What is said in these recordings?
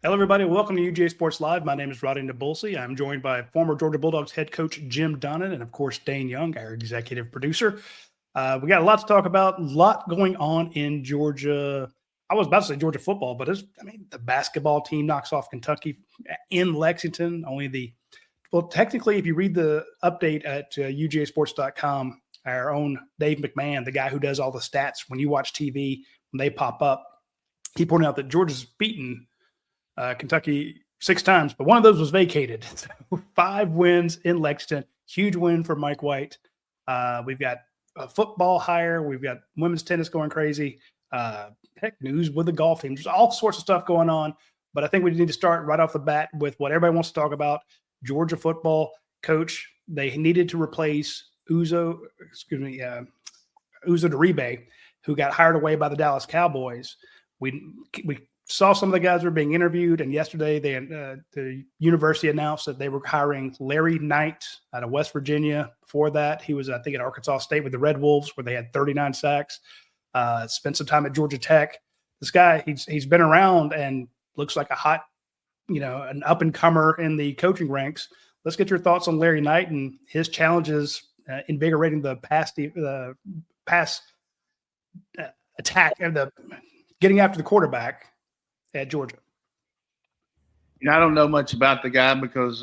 Hello, everybody. Welcome to UGA Sports Live. My name is Radi Nabulsi. I'm joined by former Georgia Bulldogs head coach Jim Donnan and, of course, Dayne Young, our executive producer. We got a lot to talk about, a lot going on in Georgia. I was about to say Georgia football, but the basketball team knocks off Kentucky in Lexington. Technically, if you read the update at UGAsports.com, our own Dave McMahon, the guy who does all the stats when you watch TV, when they pop up, he pointed out that Georgia's beaten Kentucky 6 times, but one of those was vacated. So 5 wins in Lexington. Huge win for Mike White. We've got a football hire. We've got women's tennis going crazy. News with the golf team. There's all sorts of stuff going on. But I think we need to start right off the bat with what everybody wants to talk about. Georgia football coach. They needed to replace Uzo-Diribe, who got hired away by the Dallas Cowboys. We saw some of the guys who were being interviewed, and yesterday the university announced that they were hiring Larry Knight out of West Virginia. Before that, he was, I think, at Arkansas State with the Red Wolves, where they had 39 sacks. Spent some time at Georgia Tech. This guy, he's been around and looks like a hot, an up-and-comer in the coaching ranks. Let's get your thoughts on Larry Knight and his challenges invigorating the pass attack and the getting after the quarterback at Georgia. I don't know much about the guy because,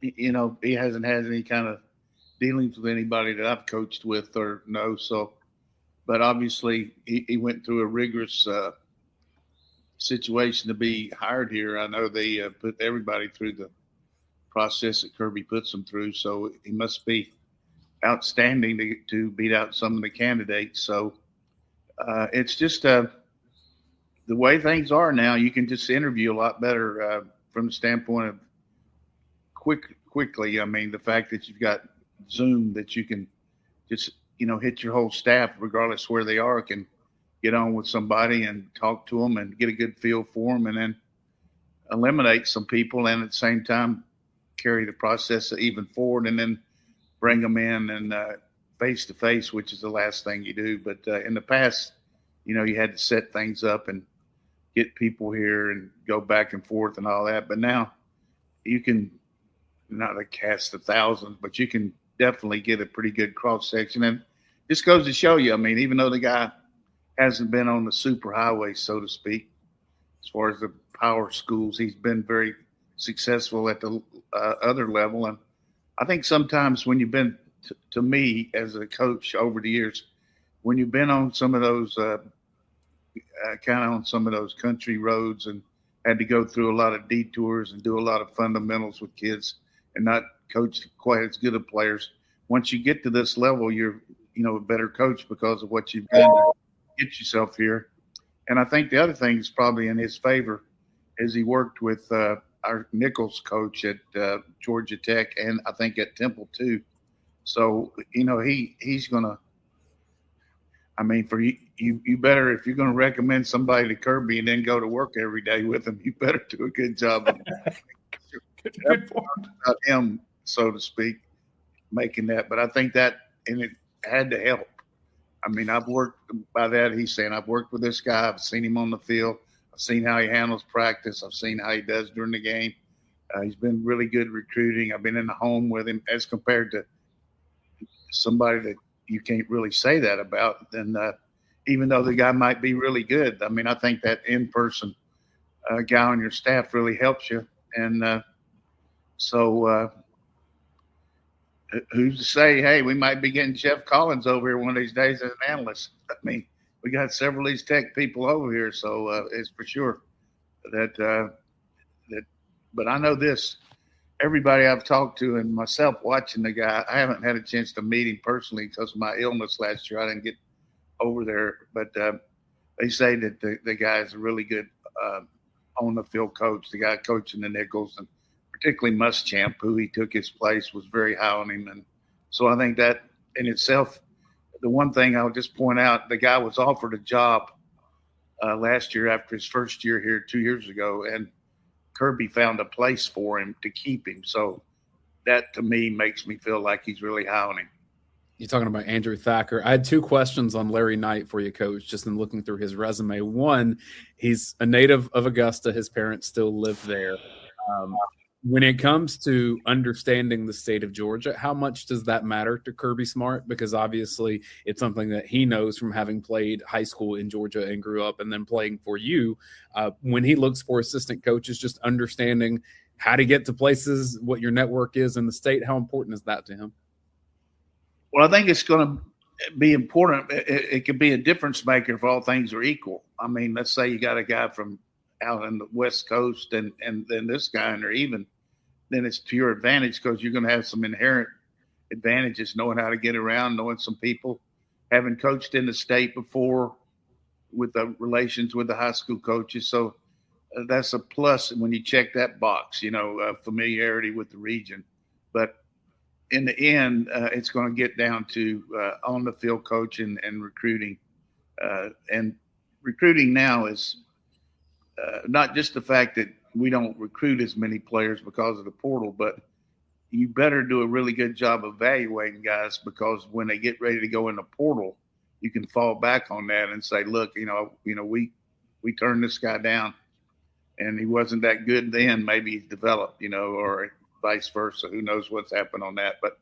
he hasn't had any kind of dealings with anybody that I've coached with or know. So, but obviously he went through a rigorous situation to be hired here. I know they put everybody through the process that Kirby puts them through. So he must be outstanding to beat out some of the candidates. So it's just the way things are now, you can just interview a lot better from the standpoint of quickly. I mean, the fact that you've got Zoom, that you can just, hit your whole staff, regardless where they are, can get on with somebody and talk to them and get a good feel for them, and then eliminate some people, and at the same time carry the process even forward, and then bring them in and face to face, which is the last thing you do. But in the past, you had to set things up and get people here and go back and forth and all that. But now you can not cast 1,000, but you can definitely get a pretty good cross section. And this goes to show you, even though the guy hasn't been on the super highway, so to speak, as far as the power schools, he's been very successful at the other level. And I think sometimes when you've been, to me as a coach over the years, when you've been on some of those kind of on some of those country roads and had to go through a lot of detours and do a lot of fundamentals with kids and not coach quite as good of players. Once you get to this level, you're, a better coach because of what you've done to get yourself here. And I think the other thing is probably in his favor is he worked with our Nichols coach at Georgia Tech, and I think at Temple too. So, he's going to, for you better, if you're going to recommend somebody to Kirby and then go to work every day with him, you better do a good job of Good point. about him, so to speak, making that. But I think that, and it had to help. I've worked by that. He's saying, I've worked with this guy. I've seen him on the field. I've seen how he handles practice. I've seen how he does during the game. He's been really good recruiting. I've been in the home with him, as compared to somebody that you can't really say that about. Then even though the guy might be really good, I think that in-person guy on your staff really helps you. And so who's to say, hey, we might be getting Jeff Collins over here one of these days as an analyst. We got several of these tech people over here, so it's for sure that but I know this, everybody I've talked to and myself watching the guy, I haven't had a chance to meet him personally because of my illness last year. I didn't get over there, but they say that the guy is a really good on the field coach. The guy coaching the Nichols, and particularly Muschamp, who he took his place, was very high on him. And so I think that in itself, the one thing I'll just point out, the guy was offered a job last year after his first year here 2 years ago, and Kirby found a place for him to keep him. So that, to me, makes me feel like he's really high on him. You're talking about Andrew Thacker. I had two questions on Larry Knight for you, Coach, just in looking through his resume. One, he's a native of Augusta. His parents still live there. When it comes to understanding the state of Georgia, how much does that matter to Kirby Smart? Because obviously it's something that he knows from having played high school in Georgia and grew up and then playing for you. When he looks for assistant coaches, just understanding how to get to places, what your network is in the state, how important is that to him? Well, I think it's going to be important. It could be a difference maker if all things are equal. I mean, let's say you got a guy from out on the West Coast and then this guy, and they're even, then it's to your advantage because you're going to have some inherent advantages, knowing how to get around, knowing some people, having coached in the state before with the relations with the high school coaches. So that's a plus when you check that box, familiarity with the region. But in the end, it's going to get down to on the field coaching and recruiting. And recruiting now is not just the fact that we don't recruit as many players because of the portal, but you better do a really good job evaluating guys, because when they get ready to go in the portal, you can fall back on that and say, look, we turned this guy down and he wasn't that good then. Maybe he's developed, or vice versa. Who knows what's happened on that? But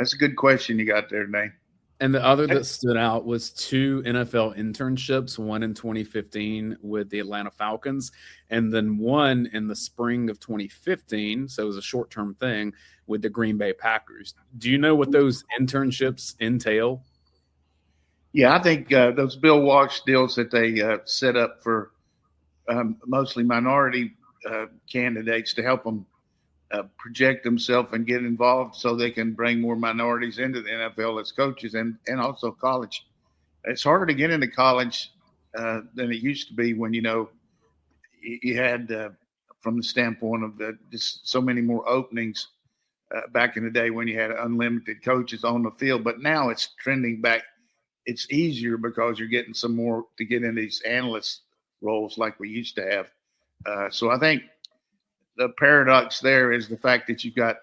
that's a good question you got there, Dayne. And the other that stood out was 2 NFL internships, one in 2015 with the Atlanta Falcons, and then one in the spring of 2015, so it was a short-term thing, with the Green Bay Packers. Do you know what those internships entail? Yeah, I think those Bill Walsh deals that they set up for mostly minority candidates to help them project themselves and get involved so they can bring more minorities into the NFL as coaches and also college. It's harder to get into college than it used to be when, you had from the standpoint of just so many more openings back in the day when you had unlimited coaches on the field. But now it's trending back. It's easier because you're getting some more to get in these analyst roles like we used to have. So I think the paradox there is the fact that you've got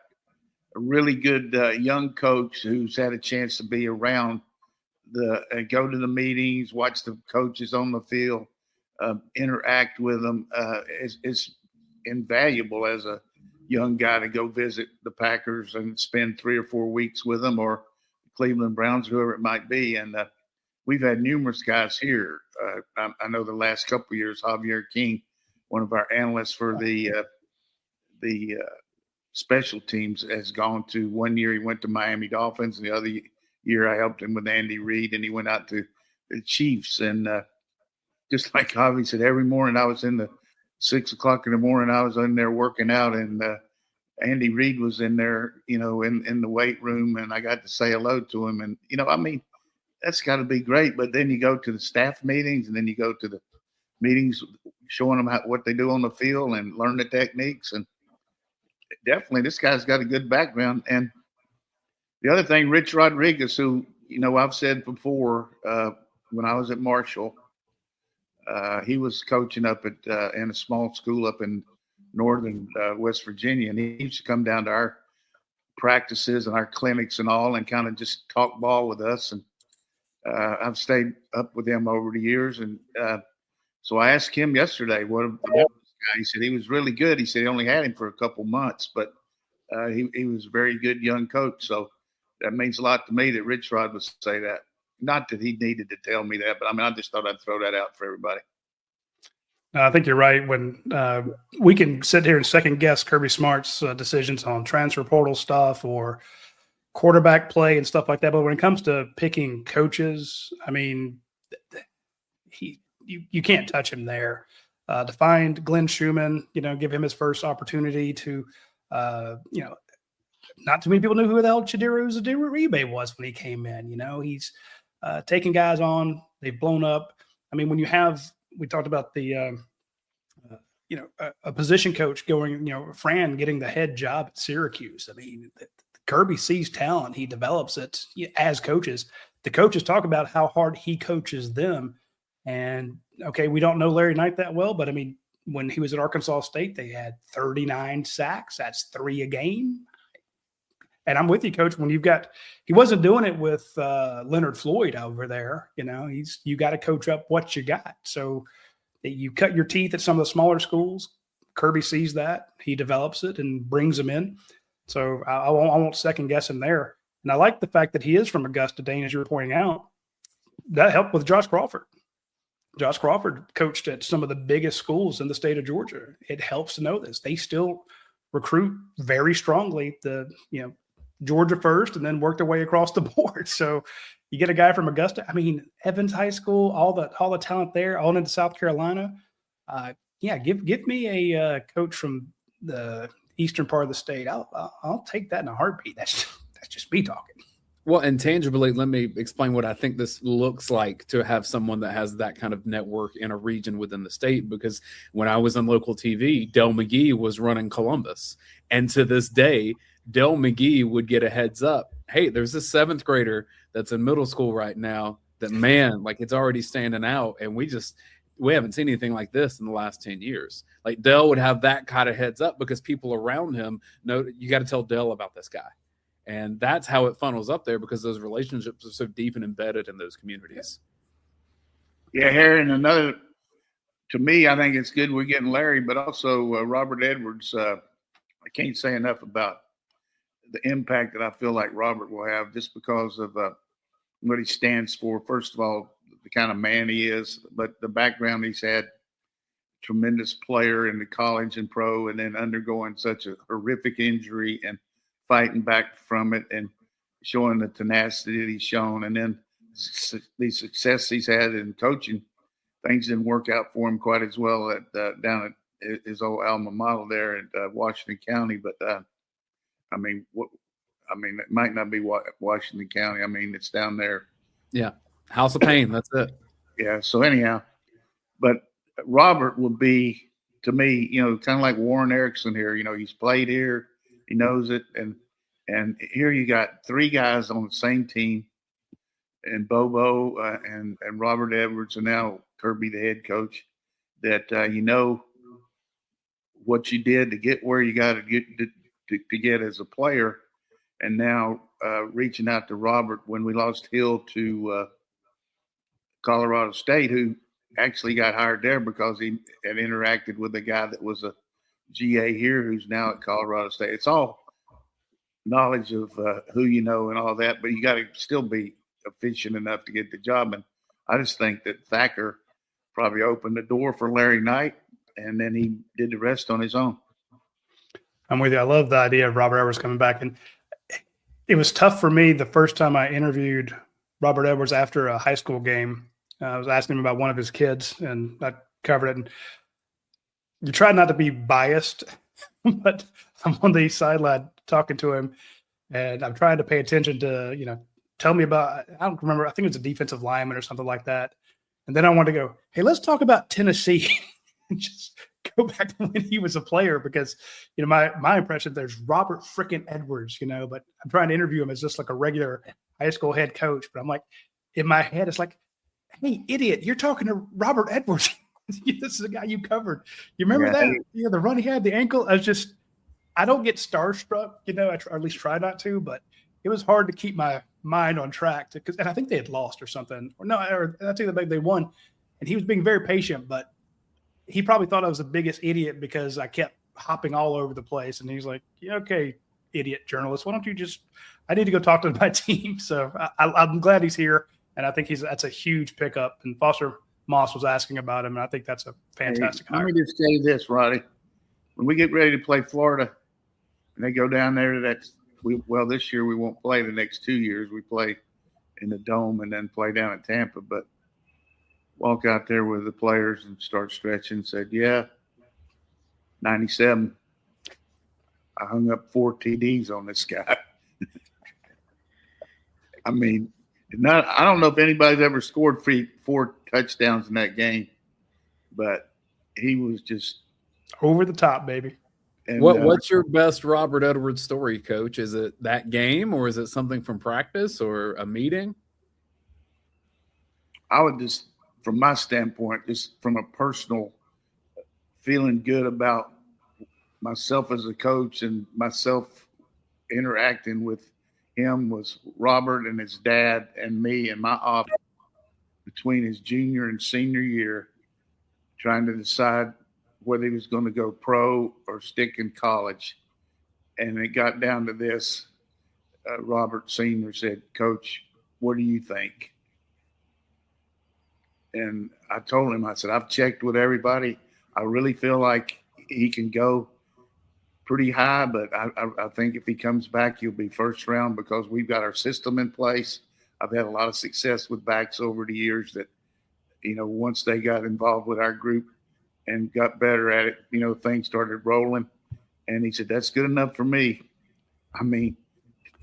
a really good young coach who's had a chance to be around go to the meetings, watch the coaches on the field, interact with them. Is invaluable as a young guy to go visit the Packers and spend 3 or 4 weeks with them, or Cleveland Browns, whoever it might be. And we've had numerous guys here. I know the last couple of years, Javier King, one of our analysts for the special teams, has gone to, one year he went to Miami Dolphins, and the other year I helped him with Andy Reid, and he went out to the Chiefs. And just like Javi said, every morning I was in the 6 o'clock in the morning, I was in there working out, and Andy Reid was in there, in the weight room, and I got to say hello to him. And, that's got to be great. But then you go to the staff meetings, and then you go to the meetings showing them what they do on the field and learn the techniques. And definitely this guy's got a good background. And the other thing, Rich Rodriguez, who, I've said before, when I was at Marshall, he was coaching up at in a small school up in northern West Virginia, and he used to come down to our practices and our clinics and all, and kind of just talk ball with us. And I've stayed up with him over the years. And so I asked him yesterday what about this guy. He said he was really good. He said he only had him for a couple months, but he was a very good young coach. So that means a lot to me that Rich Rod would say that. Not that he needed to tell me that, but I just thought I'd throw that out for everybody. I think you're right. When we can sit here and second guess Kirby Smart's decisions on transfer portal stuff or quarterback play and stuff like that, but when it comes to picking coaches, you can't touch him there. To find Glenn Schumann, give him his first opportunity to, not too many people knew who the hell Chidera Uzo-Diribe was when he came in. He's taking guys on. They've blown up. We talked about the, a position coach going, Fran getting the head job at Syracuse. Kirby sees talent. He develops it as coaches. The coaches talk about how hard he coaches them. And, okay, we don't know Larry Knight that well, but, when he was at Arkansas State, they had 39 sacks. That's 3 a game. And I'm with you, Coach. When he wasn't doing it with Leonard Floyd over there. You got to coach up what you got. So you cut your teeth at some of the smaller schools. Kirby sees that, he develops it and brings them in. So I won't second guess him there. And I like the fact that he is from Augusta, Dayne, as you were pointing out. That helped with Josh Crawford. Josh Crawford coached at some of the biggest schools in the state of Georgia. It helps to know this. They still recruit very strongly. Georgia first, and then work their way across the board. So you get a guy from Augusta. I mean, Evans High School, all the talent there, all into South Carolina. Give me a coach from the eastern part of the state. I'll take that in a heartbeat. That's just me talking. Well, and tangibly, let me explain what I think this looks like to have someone that has that kind of network in a region within the state. Because when I was on local TV, Del McGee was running Columbus. And to this day, Del McGee would get a heads up. Hey, there's this 7th grader that's in middle school right now that, man, like it's already standing out. And we haven't seen anything like this in the last 10 years. Like Del would have that kind of heads up because people around him know you got to tell Del about this guy. And that's how it funnels up there because those relationships are so deep and embedded in those communities. Yeah, Harry, and to me, I think it's good we're getting Larry, but also Robert Edwards. I can't say enough about the impact that I feel like Robert will have just because of what he stands for. First of all, the kind of man he is, but the background he's had, tremendous player in the college and pro, and then undergoing such a horrific injury and fighting back from it and showing the tenacity that he's shown. And then the success he's had in coaching, things didn't work out for him quite as well down at his old alma mater there at Washington County. But it might not be Washington County. I mean, it's down there. Yeah. House of Pain. That's it. Yeah. So anyhow, but Robert would be, to me, kind of like Warren Erickson here. He's played here. He knows it. And here you got 3 guys on the same team, and Bobo and Robert Edwards, and now Kirby, the head coach, that what you did to get where you got to get to get as a player. And now reaching out to Robert when we lost Hill to Colorado State, who actually got hired there because he had interacted with a guy that was a GA here who's now at Colorado State. It's all knowledge of who you know and all that, but you got to still be efficient enough to get the job. And I just think that Thacker probably opened the door for Larry Knight, and then he did the rest on his own. I'm with you. I love the idea of Robert Edwards coming back. And it was tough for me the first time I interviewed Robert Edwards after a high school game. I was asking him about one of his kids, and I covered it. And you try not to be biased, but I'm on the sideline talking to him, and I'm trying to pay attention to, tell me about, I don't remember, I think it was a defensive lineman or something like that. And then I wanted to go, hey, let's talk about Tennessee and just go back to when he was a player, because, my impression, there's Robert frickin' Edwards, but I'm trying to interview him as just like a regular high school head coach. But I'm like, in my head, it's like, hey, idiot, you're talking to Robert Edwards. This is the guy you covered. You remember that? Yeah, the run he had, the ankle. I don't get starstruck, or at least try not to, but it was hard to keep my mind on track and I think they had lost or something. Or that's either they won, and he was being very patient, but he probably thought I was the biggest idiot because I kept hopping all over the place. And he's like, yeah, okay, idiot journalist, why don't you I need to go talk to my team. So I'm glad he's here. And I think that's a huge pickup. And Foster Moss was asking about him, and I think that's a fantastic hire. Let me just say this, Roddy. When we get ready to play Florida, and they go down there to this year we won't play. The next 2 years we play in the Dome and then play down at Tampa. But walk out there with the players and start stretching. Said, yeah, 97. I hung up 4 TDs on this guy. I mean, I don't know if anybody's ever scored 4 touchdowns in that game, but he was just over the top, baby. And, what's your best Robert Edwards story, Coach? Is it that game, or is it something from practice or a meeting? I would just, from my standpoint, just from a personal feeling good about myself as a coach and myself interacting with him was Robert and his dad and me in my office between his junior and senior year, trying to decide whether he was going to go pro or stick in college. And it got down to this. Robert Sr. said, "Coach, what do you think?" And I told him, I said, "I've checked with everybody. I really feel like he can go pretty high, but I think if he comes back, he'll be first round because we've got our system in place. I've had a lot of success with backs over the years that, once they got involved with our group and got better at it, things started rolling." And he said, "That's good enough for me." I mean,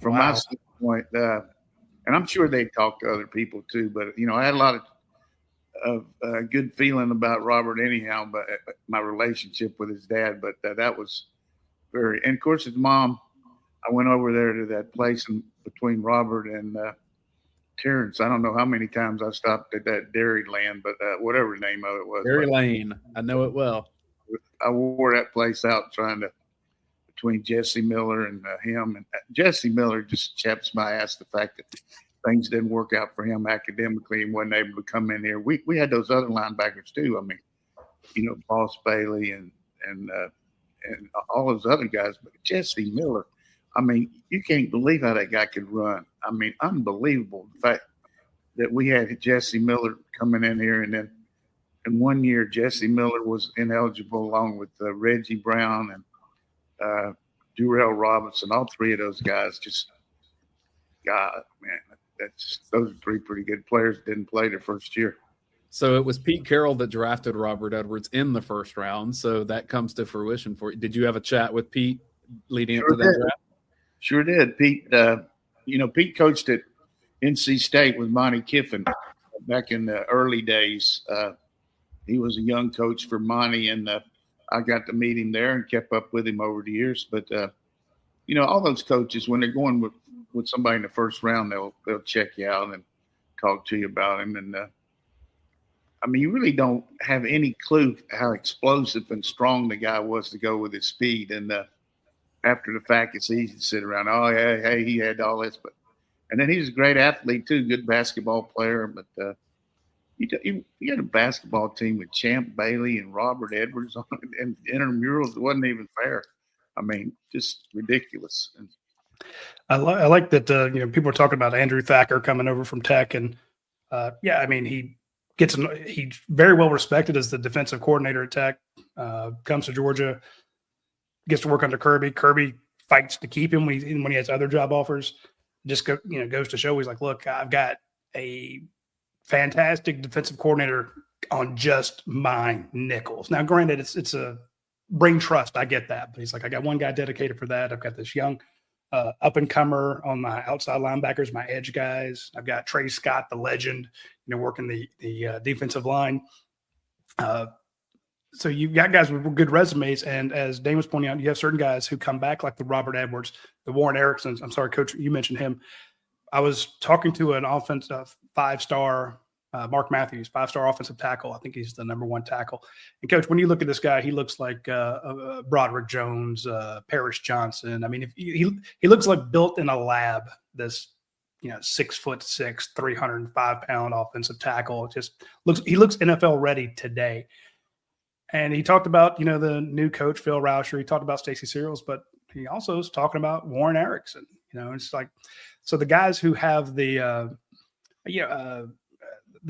from my standpoint, and I'm sure they talked to other people too, but, I had a lot of good feeling about Robert anyhow, but my relationship with his dad, but that was very, and of course his mom, I went over there to that place between Robert and Terrence. I don't know how many times I stopped at that Dairy Land, but whatever the name of it was. Dairy Lane. I know it well. I wore that place out between Jesse Miller and him. And Jesse Miller just chaps my ass, the fact that things didn't work out for him academically and wasn't able to come in here. We had those other linebackers too. I mean, Boss Bailey and all those other guys, but Jesse Miller, I mean, you can't believe how that guy could run. I mean, unbelievable. The fact that we had Jesse Miller coming in here, and then in 1 year, Jesse Miller was ineligible along with Reggie Brown and Durrell Robinson. All three of those guys God, man, those are three pretty good players. Didn't play their first year. So it was Pete Carroll that drafted Robert Edwards in the first round. So that comes to fruition for you. Did you have a chat with Pete leading up to that draft? Sure did. Pete, Pete coached at NC State with Monty Kiffin back in the early days. He was a young coach for Monty, and I got to meet him there and kept up with him over the years. But, all those coaches, when they're going with somebody in the first round, they'll check you out and talk to you about him. And, you really don't have any clue how explosive and strong the guy was to go with his speed. And after the fact, it's easy to sit around, oh, hey, he had all this. And then he was a great athlete too, good basketball player. But you had a basketball team with Champ Bailey and Robert Edwards on it, and intramurals. It wasn't even fair. I mean, just ridiculous. And I like that. People are talking about Andrew Thacker coming over from Tech, and he's very well respected as the defensive coordinator at Tech. Comes to Georgia, gets to work under Kirby. Kirby fights to keep him when he has other job offers. Just goes to show he's like, look, I've got a fantastic defensive coordinator on just my nickels. Now, granted, it's a bring trust. I get that, but he's like, I got one guy dedicated for that. I've got this young up and comer on my outside linebackers, my edge guys. I've got Trey Scott, the legend, working the defensive line. So you've got guys with good resumes, and as Dayne was pointing out, you have certain guys who come back, like the Robert Edwards, the Warren Ericksons. I'm sorry, Coach, you mentioned him. I was talking to an offensive five-star, Mark Matthews, five-star offensive tackle. I think he's the number one tackle. And, Coach, when you look at this guy, he looks like Broderick Jones, Paris Johnson. I mean, he looks like built in a lab, this 6'6", 305-pound offensive tackle. He looks NFL ready today. And he talked about, the new coach, Phil Rauscher. He talked about Stacey Searles, but he also is talking about Warren Erickson. It's like, so the guys who have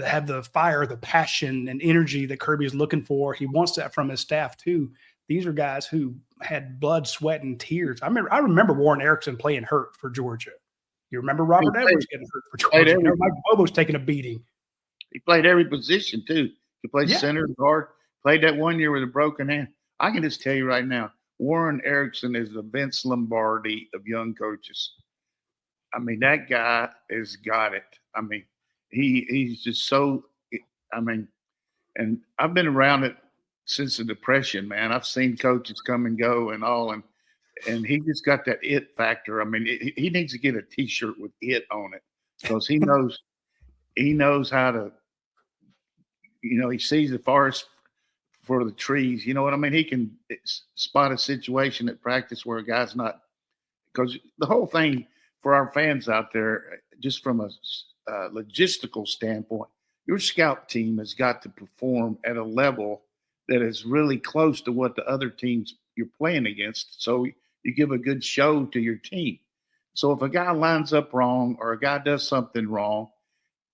have the fire, the passion and energy that Kirby is looking for. He wants that from his staff too. These are guys who had blood, sweat, and tears. I remember Warren Erickson playing hurt for Georgia. You remember Robert Edwards getting hurt for Georgia. Mike Bobo's taking a beating. He played every position too. He played center, guard. Played that 1 year with a broken hand. I can just tell you right now, Warren Erickson is the Vince Lombardi of young coaches. I mean, that guy has got it. I mean, he's just so – and I've been around it since the Depression, man. I've seen coaches come and go and all, and he just got that it factor. I mean, he needs to get a T-shirt with it on it because he knows how to – he sees the forest – for the trees, you know what I mean? He can spot a situation at practice where a guy's not because the whole thing for our fans out there, just from a logistical standpoint, your scout team has got to perform at a level that is really close to what the other teams you're playing against. So you give a good show to your team. So if a guy lines up wrong or a guy does something wrong,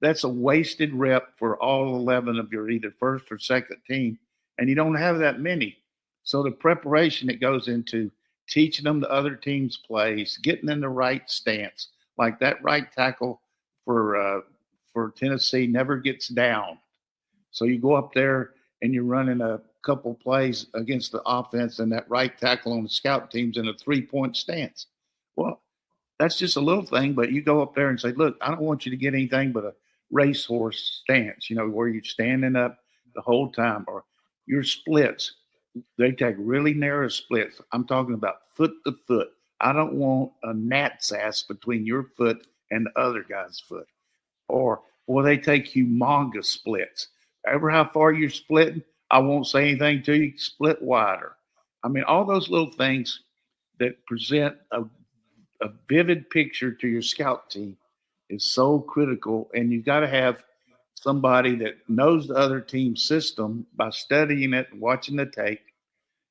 that's a wasted rep for all 11 of your either first or second team. And you don't have that many. So the preparation that goes into teaching them the other team's plays, getting in the right stance, like that right tackle for Tennessee never gets down. So you go up there and you're running a couple plays against the offense, and that right tackle on the scout team's in a 3-point stance. Well, that's just a little thing, but you go up there and say, look, I don't want you to get anything but a racehorse stance, where you're standing up the whole time, or your splits. They take really narrow splits. I'm talking about foot to foot. I don't want a gnat's ass between your foot and the other guy's foot. Or they take humongous splits. Ever how far you're splitting, I won't say anything to you. Split wider. I mean, all those little things that present a vivid picture to your scout team is so critical. And you've got to have somebody that knows the other team's system by studying it and watching the tape.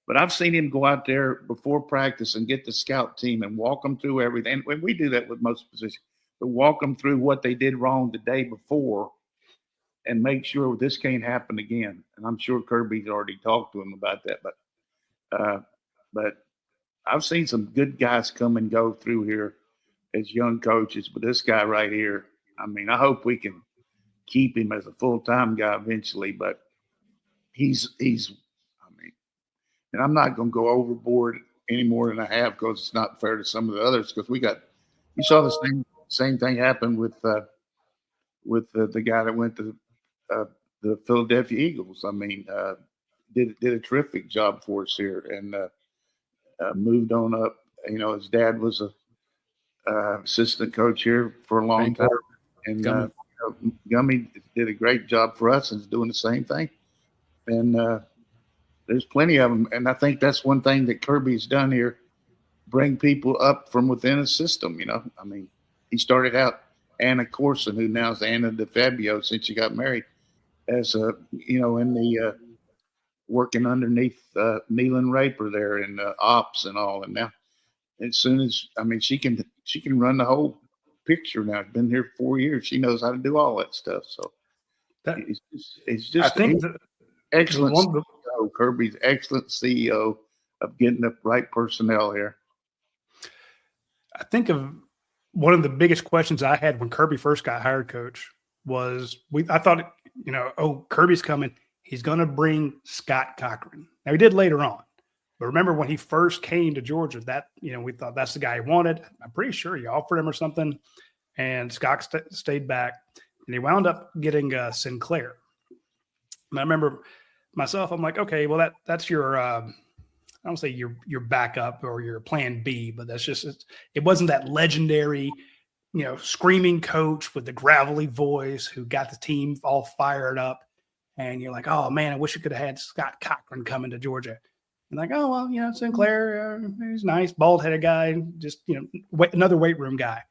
But I've seen him go out there before practice and get the scout team and walk them through everything. And we do that with most positions, but walk them through what they did wrong the day before and make sure this can't happen again. And I'm sure Kirby's already talked to him about that. But I've seen some good guys come and go through here as young coaches. But this guy right here, I mean, I hope we can keep him as a full-time guy eventually. But he's and I'm not going to go overboard any more than I have because it's not fair to some of the others. Because you saw the same thing happen with the guy that went to the Philadelphia Eagles. I mean, did a terrific job for us here and moved on up. His dad was a assistant coach here for a long time, and Gummy did a great job for us and is doing the same thing. And there's plenty of them, and I think that's one thing that Kirby's done here: bring people up from within a system. I mean, he started out Anna Corson, who now is Anna DeFabio since she got married, as in the working underneath Nealon Raper there in ops and all. And now, as soon as she can run the whole picture now. Been here 4 years. She knows how to do all that stuff. So it's just I think excellent CEO. Kirby's excellent CEO of getting the right personnel here. I think of one of the biggest questions I had when Kirby first got hired, Coach, was I thought, Kirby's coming. He's going to bring Scott Cochran. Now, he did later on. But remember when he first came to Georgia, that, we thought that's the guy he wanted. I'm pretty sure he offered him or something. And Scott stayed back. And he wound up getting Sinclair. And I remember myself, I'm like, okay, well, that's your I don't say your backup or your plan B, but that's just it wasn't that legendary, screaming coach with the gravelly voice who got the team all fired up. And you're like, oh man, I wish we could have had Scott Cochran coming to Georgia. And like, oh well, Sinclair, he's nice, bald-headed guy, just another weight room guy.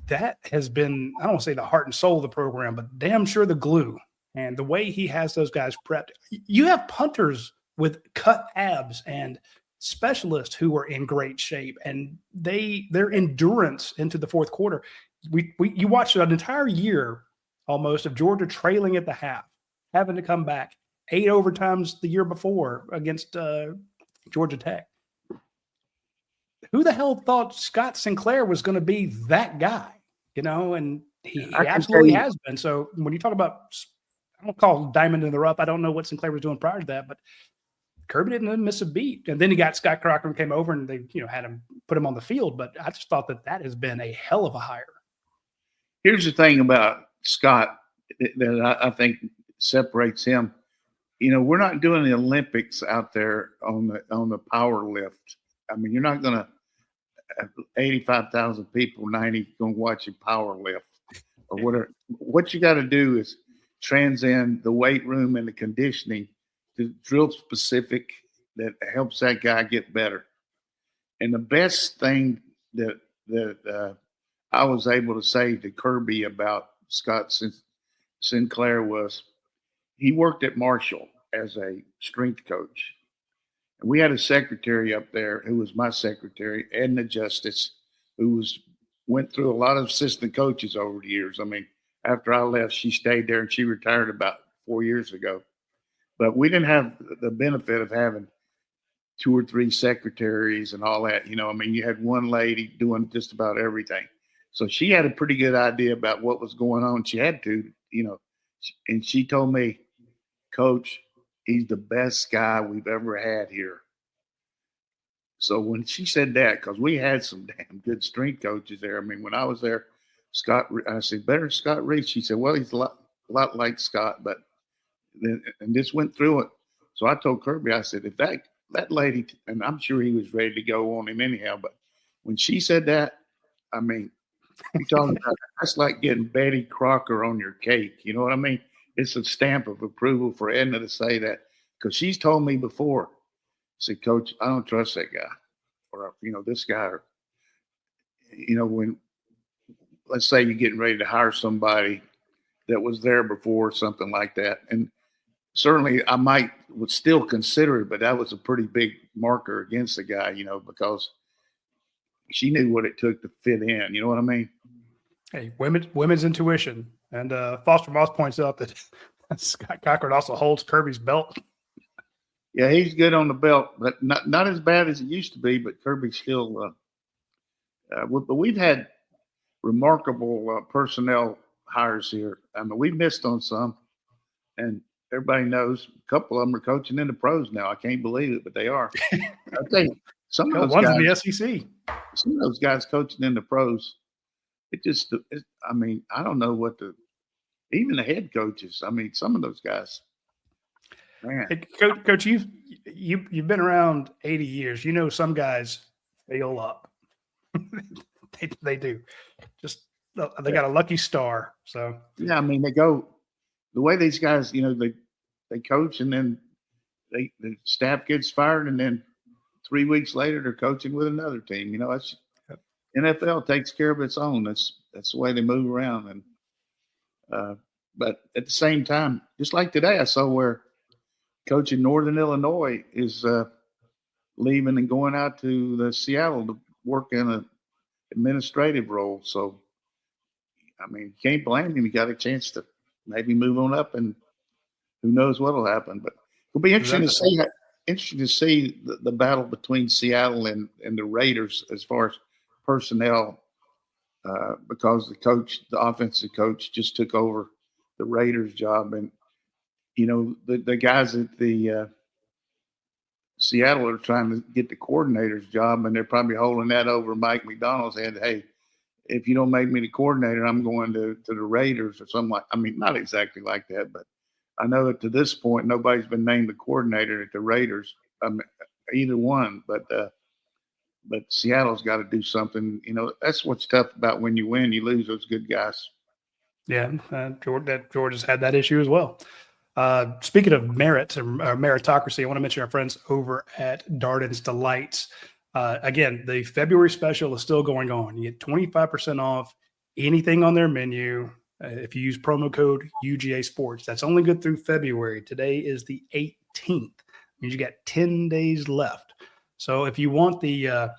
That has been, I don't want to say the heart and soul of the program, but damn sure the glue. And the way he has those guys prepped, you have punters with cut abs and specialists who are in great shape, and their endurance into the fourth quarter. You watched an entire year almost of Georgia trailing at the half, having to come back 8 overtimes the year before against Georgia Tech. Who the hell thought Scott Sinclair was going to be that guy? And he absolutely has been. So when you talk about, I don't call him diamond in the rough. I don't know what Sinclair was doing prior to that, but Kirby didn't miss a beat. And then he got Scott Cochran came over and they, had him put him on the field. But I just thought that has been a hell of a hire. Here's the thing about Scott that I think separates him. We're not doing the Olympics out there on the power lift. I mean, you're not going to have 85,000 people, 90 going to watch you power lift or whatever. What you got to do is transcend the weight room and the conditioning to drill specific that helps that guy get better. And the best thing that I was able to say to Kirby about Scott Sinclair was he worked at Marshall as a strength coach. And we had a secretary up there who was my secretary, Edna Justice, who went through a lot of assistant coaches over the years. I mean, after I left, she stayed there and she retired about 4 years ago. But we didn't have the benefit of having 2 or 3 secretaries and all that. I mean, you had one lady doing just about everything. So she had a pretty good idea about what was going on. She had to, and she told me, Coach, he's the best guy we've ever had here. So when she said that, because we had some damn good strength coaches there. I mean, when I was there, I said, better Scott Reese. She said, well, he's a lot like Scott, but then, and this went through it. So I told Kirby, I said, if that lady, and I'm sure he was ready to go on him anyhow, but when she said that, I mean, you're talking about that's like getting Betty Crocker on your cake. You know what I mean? It's a stamp of approval for Edna to say that, because she's told me before, she said, Coach, I don't trust that guy, or this guy, or when, let's say you're getting ready to hire somebody that was there before, something like that, and certainly I would still consider it, but that was a pretty big marker against the guy, because she knew what it took to fit in. You know what I mean? Hey, women's intuition. And Foster Moss points out that Scott Cochran also holds Kirby's belt. Yeah, he's good on the belt, but not as bad as it used to be. But Kirby still. But we've had remarkable personnel hires here. I mean, we missed on some, and everybody knows a couple of them are coaching in the pros now. I can't believe it, but they are. I think some of those one's guys in the SEC. Some of those guys coaching in the pros. I mean, I don't know even the head coaches. I mean, some of those guys. Man. Hey, Coach, you've been around 80 years. You know, some guys fail up. they do. They got a lucky star. So yeah, I mean, they go the way these guys. They coach, and then the staff gets fired, and then 3 weeks later they're coaching with another team. It's NFL takes care of its own. That's the way they move around. And but at the same time, just like today, I saw where coach in Northern Illinois is leaving and going out to Seattle to work in an administrative role. So, I mean, you can't blame him. He got a chance to maybe move on up, and who knows what will happen. But it'll be interesting to see. Interesting to see the battle between Seattle and the Raiders as far as personnel, because the offensive coach, just took over the Raiders job, and the guys at the Seattle are trying to get the coordinator's job, and they're probably holding that over Mike McDonald's head. Hey, if you don't make me the coordinator, I'm going to the Raiders or something like. I mean, not exactly like that, but I know that to this point nobody's been named the coordinator at the Raiders, either one, but Seattle's got to do something. That's what's tough about when you win, you lose those good guys. Yeah, Georgia's had that issue as well. Speaking of merit or meritocracy, I want to mention our friends over at Darden's Delights. Again, the February special is still going on. You get 25% off anything on their menu if you use promo code UGASports. That's only good through February. Today is the 18th. Means you got 10 days left. So if you want the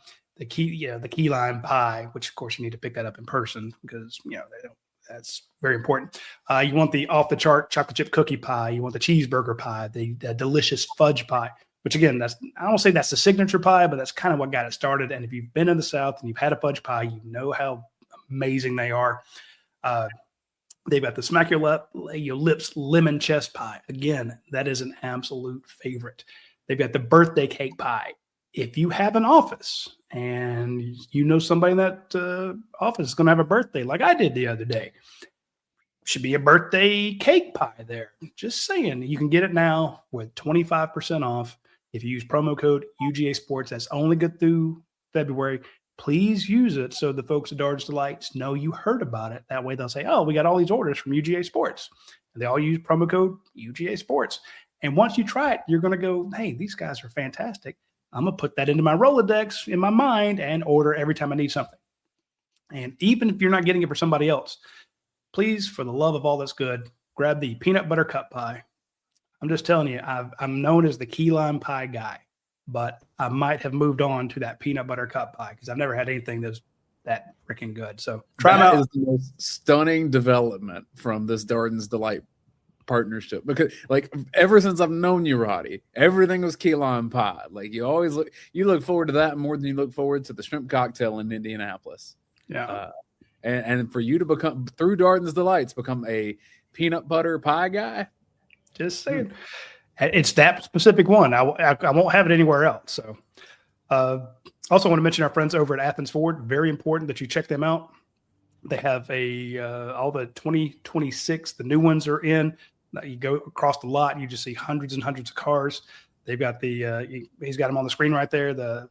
key lime pie, which of course you need to pick that up in person because they don't. That's very important. You want the off-the-chart chocolate chip cookie pie. You want the cheeseburger pie, the delicious fudge pie, which, again, I don't say that's the signature pie, but that's kind of what got it started. And if you've been in the South and you've had a fudge pie, you know how amazing they are. They've got the Smack Your Lips lemon chest pie. Again, that is an absolute favorite. They've got the birthday cake pie. If you have an office and you know somebody in that office is going to have a birthday like I did the other day, should be a birthday cake pie there. Just saying. You can get it now with 25% off if you use promo code UGASports. That's only good through February. Please use it so the folks at Darden's Delights know you heard about it. That way they'll say, oh, we got all these orders from UGA Sports. And they all use promo code UGA Sports. And once you try it, you're going to go, hey, these guys are fantastic. I'm going to put that into my Rolodex in my mind and order every time I need something. And even if you're not getting it for somebody else, please, for the love of all that's good, grab the peanut butter cup pie. I'm just telling you, I'm known as the key lime pie guy, but I might have moved on to that peanut butter cup pie because I've never had anything that's that freaking good. So try them out. That is the most stunning development from this Darden's Delight partnership, because like ever since I've known you, Roddy, everything was key lime pie. Like you look forward to that more than you look forward to the shrimp cocktail in Indianapolis. Yeah. And for you to become, through Darden's Delights, become a peanut butter pie guy. Just saying. It's that specific one. I won't have it anywhere else. So also want to mention our friends over at Athens Ford. Very important that you check them out. They have all the 2026, the new ones are in. You go across the lot and you just see hundreds and hundreds of cars. They've got he's got them on the screen right there, the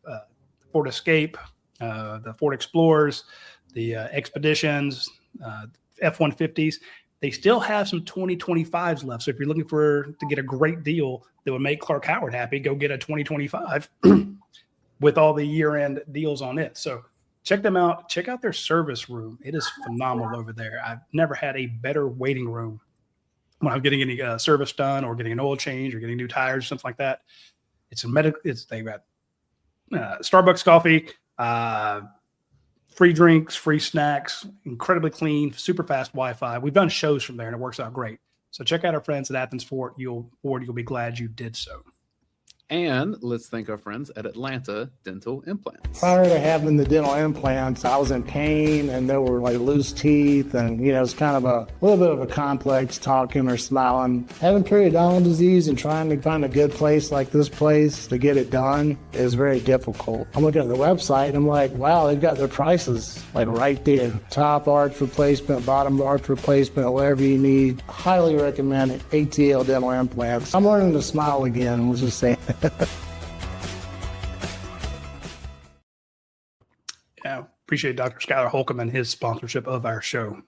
Ford Escape, the Ford Explorers, the Expeditions, F-150s. They still have some 2025s left. So if you're looking to get a great deal that would make Clark Howard happy, go get a 2025 with all the year-end deals on it. So check them out. Check out their service room. It is phenomenal over there. I've never had a better waiting room when I'm getting any service done or getting an oil change or getting new tires, something like that. They got Starbucks coffee, free drinks, free snacks, incredibly clean, super fast Wi-Fi. We've done shows from there and it works out great. So check out our friends at Athens Ford. You'll be glad you did so. And let's thank our friends at Atlanta Dental Implants. Prior to having the dental implants, I was in pain and there were like loose teeth and, it's kind of a little bit of a complex talking or smiling. Having periodontal disease and trying to find a good place like this place to get it done is very difficult. I'm looking at the website and I'm like, wow, they've got their prices like right there. Top arch replacement, bottom arch replacement, whatever you need. Highly recommend it. ATL Dental Implants. I'm learning to smile again, was just saying. Yeah, appreciate Dr. Skylar Holcomb and his sponsorship of our show.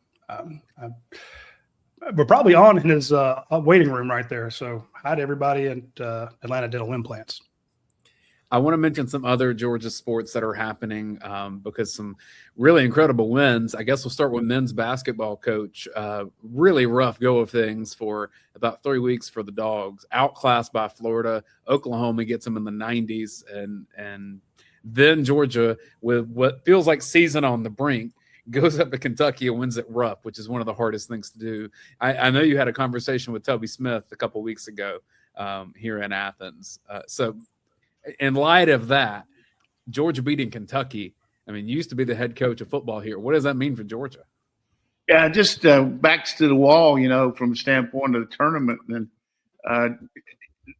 We're probably on in his waiting room right there. So hi to everybody at Atlanta Dental Implants. I want to mention some other Georgia sports that are happening because some really incredible wins. I guess we'll start with men's basketball, Coach. Really rough go of things for about 3 weeks for the Dogs. Outclassed by Florida. Oklahoma gets them in the 90s. And then Georgia, with what feels like season on the brink, goes up to Kentucky and wins it rough, which is one of the hardest things to do. I know you had a conversation with Toby Smith a couple weeks ago here in Athens. So in light of that, Georgia beating Kentucky, I mean, you used to be the head coach of football here. What does that mean for Georgia? Yeah, just backs to the wall, from the standpoint of the tournament. And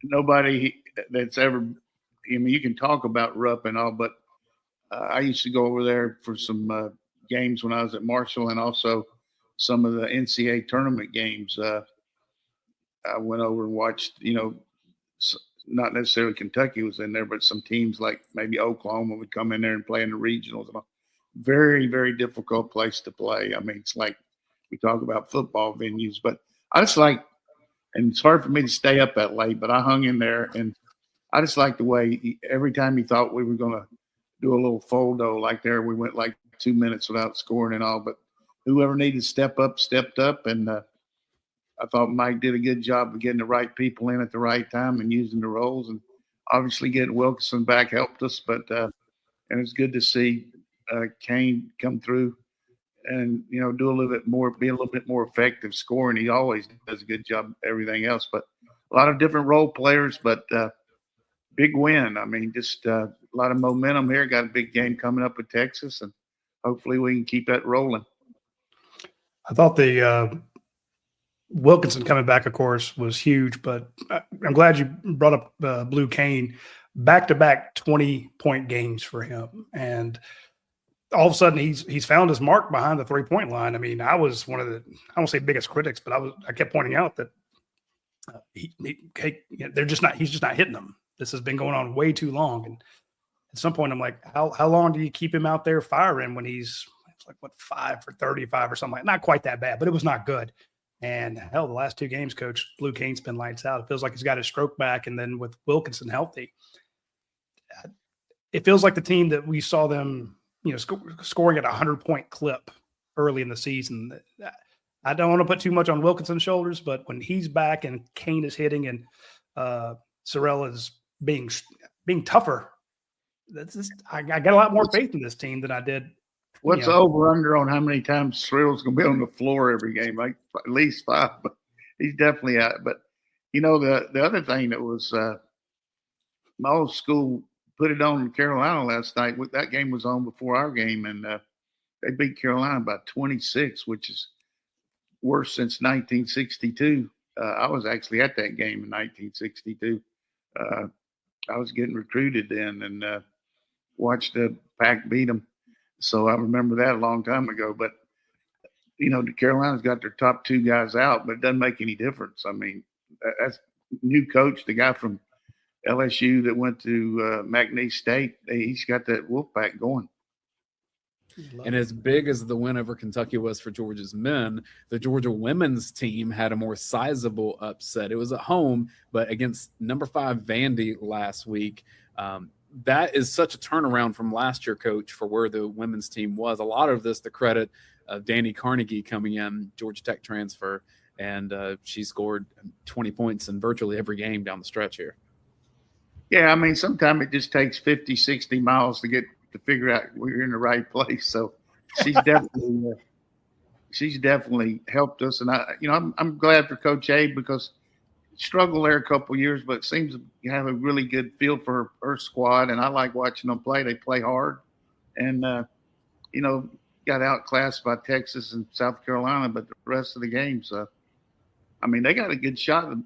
nobody that's ever – you can talk about Rupp and all, but I used to go over there for some games when I was at Marshall and also some of the NCAA tournament games. I went over and watched, not necessarily Kentucky was in there, but some teams like maybe Oklahoma would come in there and play in the regionals. Very, very difficult place to play. I mean, it's like we talk about football venues, but I just like, and it's hard for me to stay up that late, but I hung in there and I just like the way every time he thought we were going to do a little foldo like there, we went like 2 minutes without scoring and all, but whoever needed to step up, stepped up. And I thought Mike did a good job of getting the right people in at the right time and using the roles. And obviously getting Wilkinson back helped us, but and it's good to see Kane come through and, do a little bit more, be a little bit more effective scoring. He always does a good job, everything else, but a lot of different role players, but big win. I mean, just a lot of momentum here. Got a big game coming up with Texas, and hopefully we can keep that rolling. I thought the Wilkinson coming back, of course, was huge, but I'm glad you brought up Blue Kane. Back-to-back 20-point games for him. And all of a sudden he's found his mark behind the three-point line. I mean, I was one of the, I won't say biggest critics, but I kept pointing out that he's just not hitting them. This has been going on way too long. And at some point I'm like, how long do you keep him out there firing when it's like, 5 for 35 or something like that? Not quite that bad, but it was not good. And hell, the last 2 games, Coach, Blue Kane's been lights out. It feels like he's got his stroke back. And then with Wilkinson healthy, it feels like the team that we saw them, scoring at a 100-point clip early in the season. I don't want to put too much on Wilkinson's shoulders, but when he's back and Kane is hitting and Sorrell is being tougher, I got a lot more faith in this team than I did. What's the over-under on how many times Sorrell's going to be on the floor every game? Like at least 5, but he's definitely out. But, the other thing that was my old school put it on in Carolina last night. That game was on before our game, and they beat Carolina by 26, which is worse since 1962. I was actually at that game in 1962. I was getting recruited then and watched the Pack beat them. So I remember that a long time ago. But, the Carolina's got their top 2 guys out, but it doesn't make any difference. I mean, that's new coach, the guy from LSU that went to McNeese State. He's got that Wolfpack going. And as big as the win over Kentucky was for Georgia's men, the Georgia women's team had a more sizable upset. It was at home, but against number 5 Vandy last week. That is such a turnaround from last year, Coach, for where the women's team was. A lot of this, the credit of Danny Carnegie coming in, Georgia Tech transfer, and she scored 20 points in virtually every game down the stretch here. Yeah, I mean, sometimes it just takes 50, 60 miles to figure out we're in the right place. So she's definitely helped us. And I'm glad for Coach Abe because struggled there a couple of years, but seems to have a really good feel for her squad. And I like watching them play. They play hard and, got outclassed by Texas and South Carolina, but the rest of the games, they got a good shot of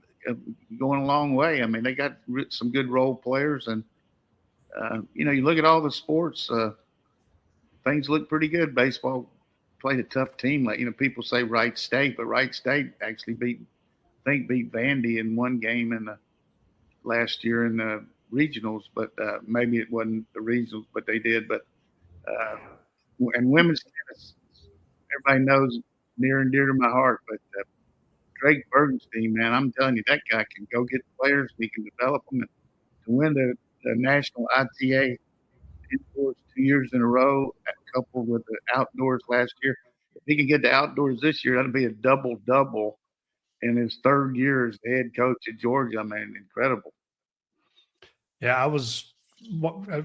going a long way. I mean, they got some good role players and, you look at all the sports, things look pretty good. Baseball played a tough team. Like, people say Wright State, but Wright State actually beat Vandy in one game in the last year in the regionals, but maybe it wasn't the regionals, but they did. But and women's tennis, everybody knows near and dear to my heart. But Drake Bergenstein, man, I'm telling you, that guy can go get players. He can develop them. And to win the national ITA indoors 2 years in a row, coupled with the outdoors last year. If he can get the outdoors this year, that'll be a double-double in his 3rd year as the head coach at Georgia. I mean, incredible. Yeah, I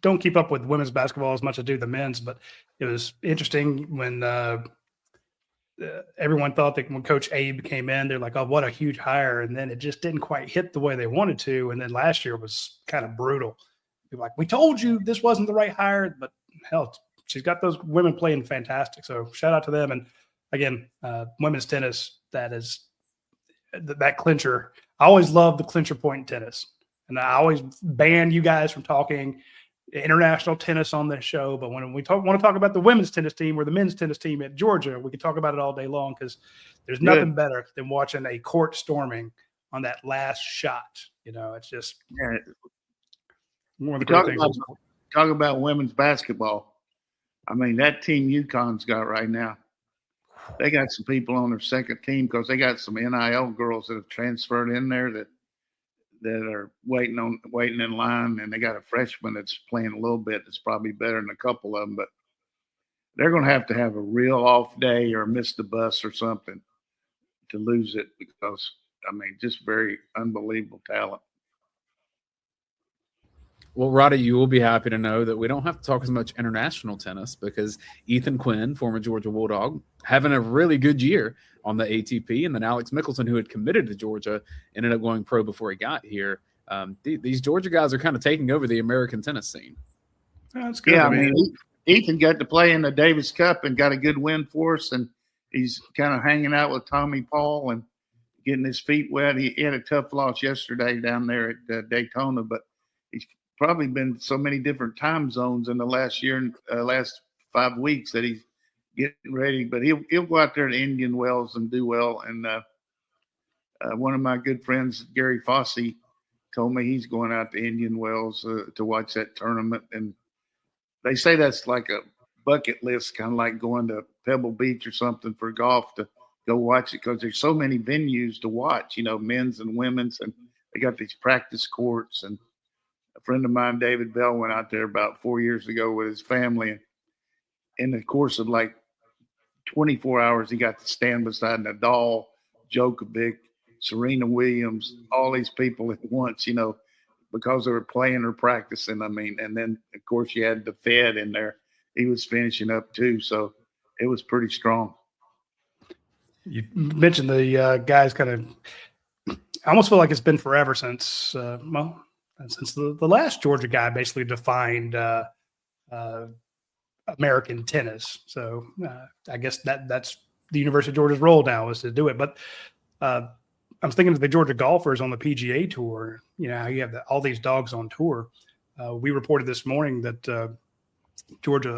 don't keep up with women's basketball as much as I do the men's, but it was interesting when everyone thought that when Coach Abe came in, they're like, oh, what a huge hire. And then it just didn't quite hit the way they wanted to. And then last year was kind of brutal. They're like, we told you this wasn't the right hire, but hell, she's got those women playing fantastic. So shout out to them. And again, women's tennis, that clincher. I always love the clincher point in tennis. And I always ban you guys from talking international tennis on this show, but when we want to talk about the women's tennis team or the men's tennis team at Georgia, we can talk about it all day long because there's nothing better than watching a court storming on that last shot. It's just one of the great things. Talk about women's basketball. I mean, that team UConn's got right now, they got some people on their second team because they got some NIL girls that have transferred in there that are waiting in line, and they got a freshman that's playing a little bit that's probably better than a couple of them, but they're going to have a real off day or miss the bus or something to lose it because, just very unbelievable talent. Well, Radi, you will be happy to know that we don't have to talk as much international tennis because Ethan Quinn, former Georgia Bulldog, having a really good year on the ATP, and then Alex Mickelson, who had committed to Georgia, ended up going pro before he got here. These Georgia guys are kind of taking over the American tennis scene. That's good. Yeah, Ethan got to play in the Davis Cup and got a good win for us, and he's kind of hanging out with Tommy Paul and getting his feet wet. He had a tough loss yesterday down there at Daytona, but he's probably been so many different time zones in the last 5 weeks that he's getting ready. But he'll go out there to Indian Wells and do well. And one of my good friends, Gary Fossey, told me he's going out to Indian Wells to watch that tournament. And they say that's like a bucket list, kind of like going to Pebble Beach or something for golf to go watch it because there's so many venues to watch, men's and women's, and they got these practice courts and friend of mine, David Bell, went out there about 4 years ago with his family. And in the course of like 24 hours, he got to stand beside Nadal, Djokovic, Serena Williams, all these people at once, because they were playing or practicing. I mean, and then, of course, you had the Fed in there. He was finishing up too. So it was pretty strong. You mentioned the guys kind of – I almost feel like it's been forever since since the last Georgia guy basically defined American tennis. So I guess that's the University of Georgia's role now is to do it. But I'm thinking of the Georgia golfers on the PGA Tour. You have all these dogs on tour. We reported this morning that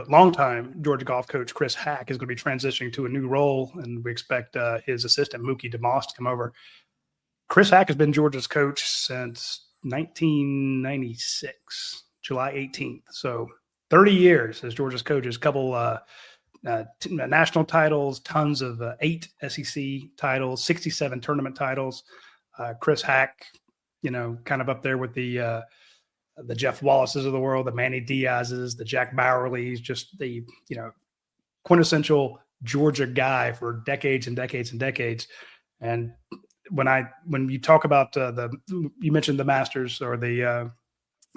longtime Georgia golf coach Chris Hack is going to be transitioning to a new role, and we expect his assistant Mookie DeMoss to come over. Chris Hack has been Georgia's coach since 1996, July 18th. So 30 years as Georgia's coach. A couple national titles, tons of 8 SEC titles, 67 tournament titles. Chris Hack, kind of up there with the Jeff Wallaces of the world, the Manny Diaz's, the Jack Bowerleys, just the quintessential Georgia guy for decades and decades and decades. And when you talk about you mentioned the Masters or the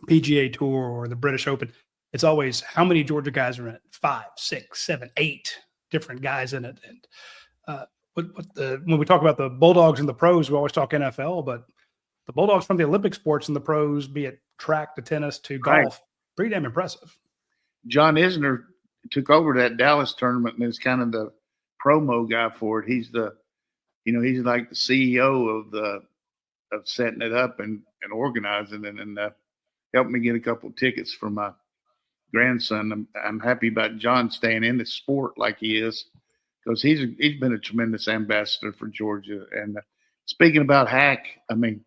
PGA Tour or the British Open, it's always how many Georgia guys are in it? 5, 6, 7, 8 different guys in it. And when we talk about the Bulldogs and the pros, we always talk NFL, but the Bulldogs from the Olympic sports and the pros, be it track to tennis to golf, right, pretty damn impressive. John Isner took over that Dallas tournament and is kind of the promo guy for it. He's he's like the CEO of setting it up and organizing it, and helped me get a couple of tickets for my grandson. I'm happy about John staying in the sport like he is, because he's been a tremendous ambassador for Georgia. And speaking about Hack, I mean,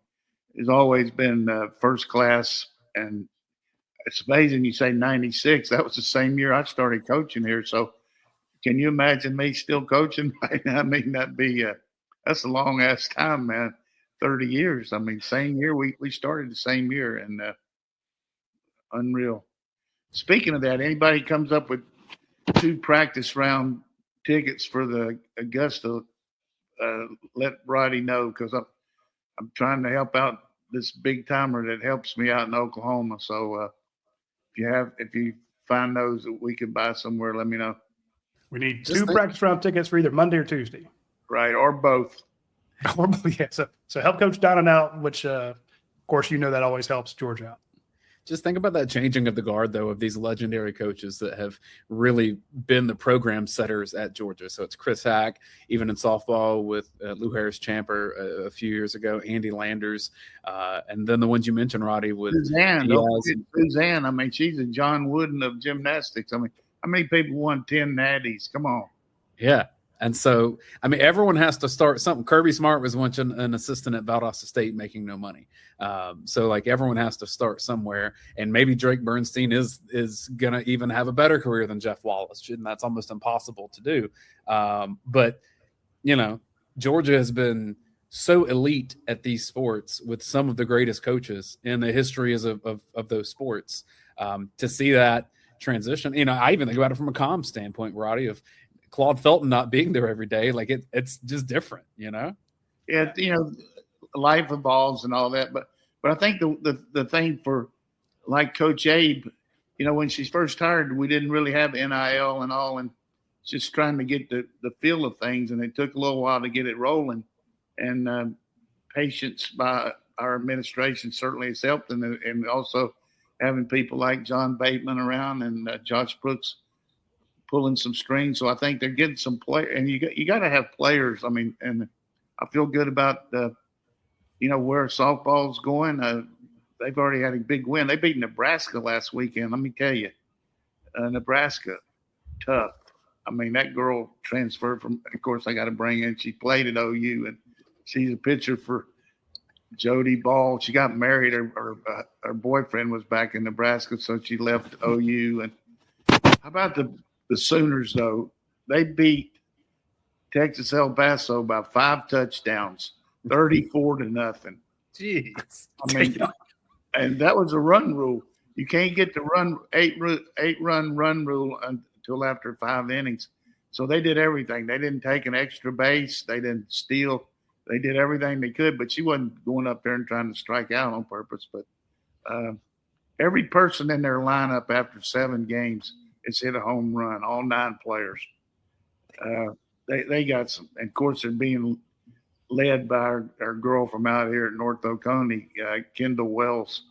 he's always been first class, and it's amazing you say 96. That was the same year I started coaching here. So can you imagine me still coaching right now? I mean, that's a long ass time, man. 30 years. I mean, same year we started the same year, and unreal. Speaking of that, anybody comes up with 2 practice round tickets for the Augusta, let Radi know, because I'm trying to help out this big timer that helps me out in Oklahoma. So if you find those that we can buy somewhere, let me know. We need 2 practice round tickets for either Monday or Tuesday. Right, or both. Yeah. So help Coach Donnan out, which of course that always helps Georgia out. Just think about that changing of the guard, though, of these legendary coaches that have really been the program setters at Georgia. So it's Chris Hack, even in softball with Lou Harris-Champer a few years ago, Andy Landers, and then the ones you mentioned, Roddy, with Suzanne. I mean, she's a John Wooden of gymnastics. I mean, how many people won 10 natties? Come on. Yeah. And so, I mean, everyone has to start something. Kirby Smart was once an assistant at Valdosta State making no money. So, like, everyone has to start somewhere. And maybe Drake Bernstein is going to even have a better career than Jeff Wallace. And that's almost impossible to do. But, Georgia has been so elite at these sports with some of the greatest coaches in the histories of those sports. To see that transition, I even think about it from a comm standpoint, Roddy, of Claude Felton not being there every day. Like it's just different, Yeah, life evolves and all that. But I think the thing for like Coach Abe, when she's first hired, we didn't really have NIL and all, and just trying to get the feel of things. And it took a little while to get it rolling. And patience by our administration certainly has helped. And also having people like John Bateman around and Josh Brooks pulling some strings. So I think they're getting some play, and you got to have players. I mean, and I feel good about where softball's going. They've already had a big win. They beat Nebraska last weekend. Let me tell you, Nebraska, tough. I mean, that girl transferred from. Of course, I got to bring in. She played at OU, and she's a pitcher for Jody Ball. She got married. Her boyfriend was back in Nebraska, so she left OU. And how about the Sooners, though? They beat Texas El Paso by 5 touchdowns, 34-0. Jeez. I mean, And that was a run rule. You can't get the eight-run run rule until after 5 innings. So they did everything. They didn't take an extra base. They didn't steal. They did everything they could, but she wasn't going up there and trying to strike out on purpose. But every person in their lineup after 7 games has hit a home run, all 9 players. They got some. And, of course, they're being led by our girl from out here at North Oconee, Kendall Wells,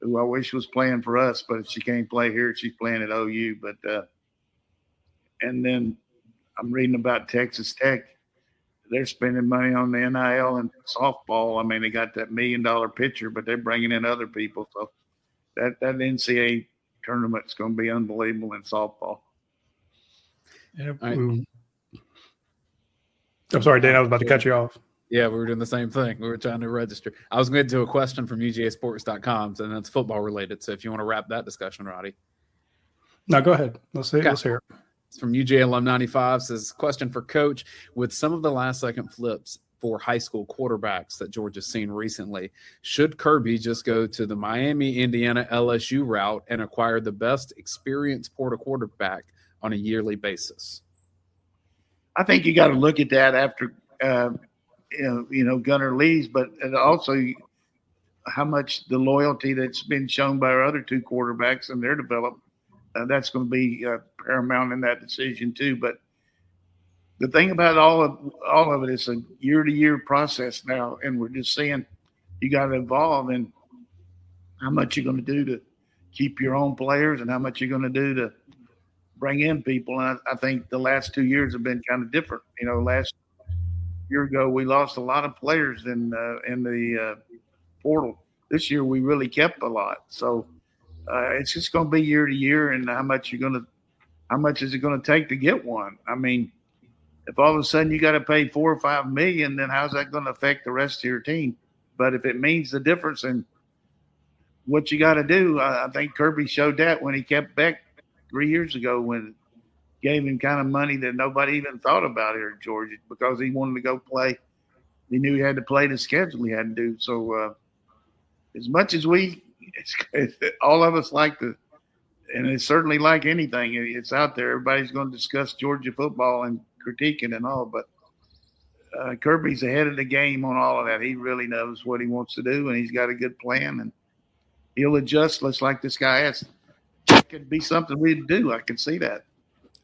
who I wish was playing for us, but she can't play here. She's playing at OU. But and then I'm reading about Texas Tech. They're spending money on the NIL and softball. I mean, they got that $1 million pitcher, but they're bringing in other people. So that NCAA tournament's going to be unbelievable in softball. I'm sorry, Dan, I was about to cut you off. Yeah, we were doing the same thing. We were trying to register. I was going to do a question from UGASports.com, and that's football related. So if you want to wrap that discussion, Roddy. No, go ahead. Let's hear it. It's from UGA Alum 95. Says, question for Coach. With some of the last-second flips for high school quarterbacks that Georgia's seen recently, should Kirby just go to the Miami, Indiana, LSU route and acquire the best experienced quarterback on a yearly basis? I think you got to look at that after Gunnar leaves, but also how much the loyalty that's been shown by our other 2 quarterbacks and their development. That's going to be paramount in that decision too. But the thing about all of it is a year-to-year process now, and we're just saying you got to evolve in how much you're going to do to keep your own players and how much you're going to do to bring in people. And I think the last 2 years have been kind of different. Last year ago we lost a lot of players in the portal. This year we really kept a lot. So it's just going to be year to year, and how much is it going to take to get one? I mean, if all of a sudden you got to pay $4 or $5 million, then how's that going to affect the rest of your team? But if it means the difference in what you got to do, I think Kirby showed that when he kept Beck 3 years ago, when gave him kind of money that nobody even thought about here in Georgia, because he wanted to go play. He knew he had to play the schedule he had to do. So as much as all of us like to, and it's certainly like anything, it's out there. Everybody's going to discuss Georgia football and critique it and all, but Kirby's ahead of the game on all of that. He really knows what he wants to do, and he's got a good plan, and he'll adjust. Let's like this guy asked. It could be something we'd do. I can see that.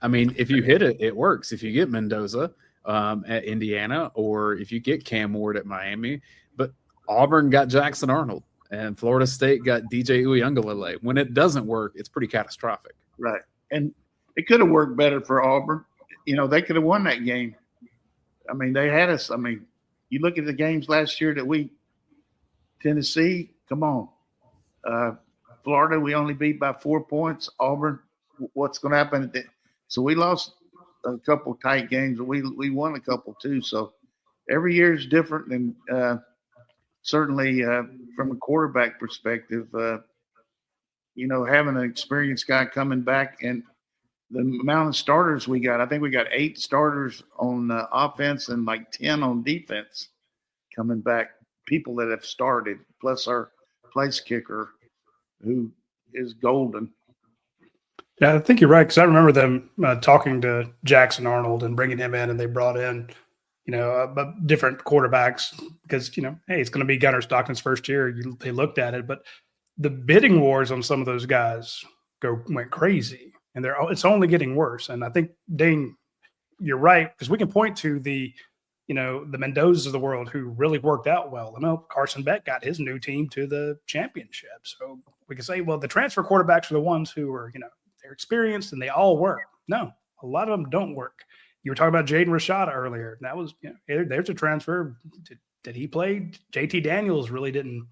I mean, if you hit it, it works. If you get Mendoza at Indiana, or if you get Cam Ward at Miami, but Auburn got Jackson Arnold, and Florida State got DJ Uiagalelei. When it doesn't work, it's pretty catastrophic. Right. And it could have worked better for Auburn. They could have won that game. I mean, they had us. I mean, you look at the games last year Tennessee, come on. Florida, we only beat by 4 points. Auburn, what's going to happen? So we lost a couple tight games. We won a couple too. So every year is different. And certainly from a quarterback perspective, having an experienced guy coming back, and the amount of starters we got, I think we got 8 starters on offense and like 10 on defense coming back, people that have started, plus our place kicker, who is golden. Yeah, I think you're right, because I remember them talking to Jackson Arnold and bringing him in, and they brought in, different quarterbacks because, hey, it's going to be Gunnar Stockton's first year. They looked at it, but the bidding wars on some of those guys went crazy, and it's only getting worse. And I think, Dayne, you're right, because we can point to the Mendozas of the world who really worked out well. Carson Beck got his new team to the championship. So we can say, well, the transfer quarterbacks are the ones who are, they're experienced and they all work. No, a lot of them don't work. You were talking about Jaden Rashada earlier. That was, there's a transfer. Did he play? JT Daniels really didn't.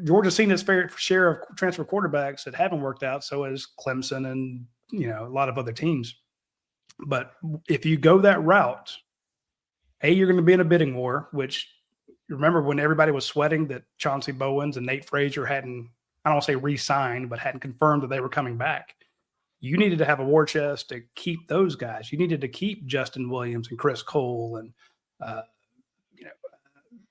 Georgia's seen its fair share of transfer quarterbacks that haven't worked out. So has Clemson and, a lot of other teams. But if you go that route, you're going to be in a bidding war, which remember when everybody was sweating that Chauncey Bowens and Nate Frazier hadn't, I don't want to say re-signed, but hadn't confirmed that they were coming back. You needed to have a war chest to keep those guys. You needed to keep Justin Williams and Chris Cole and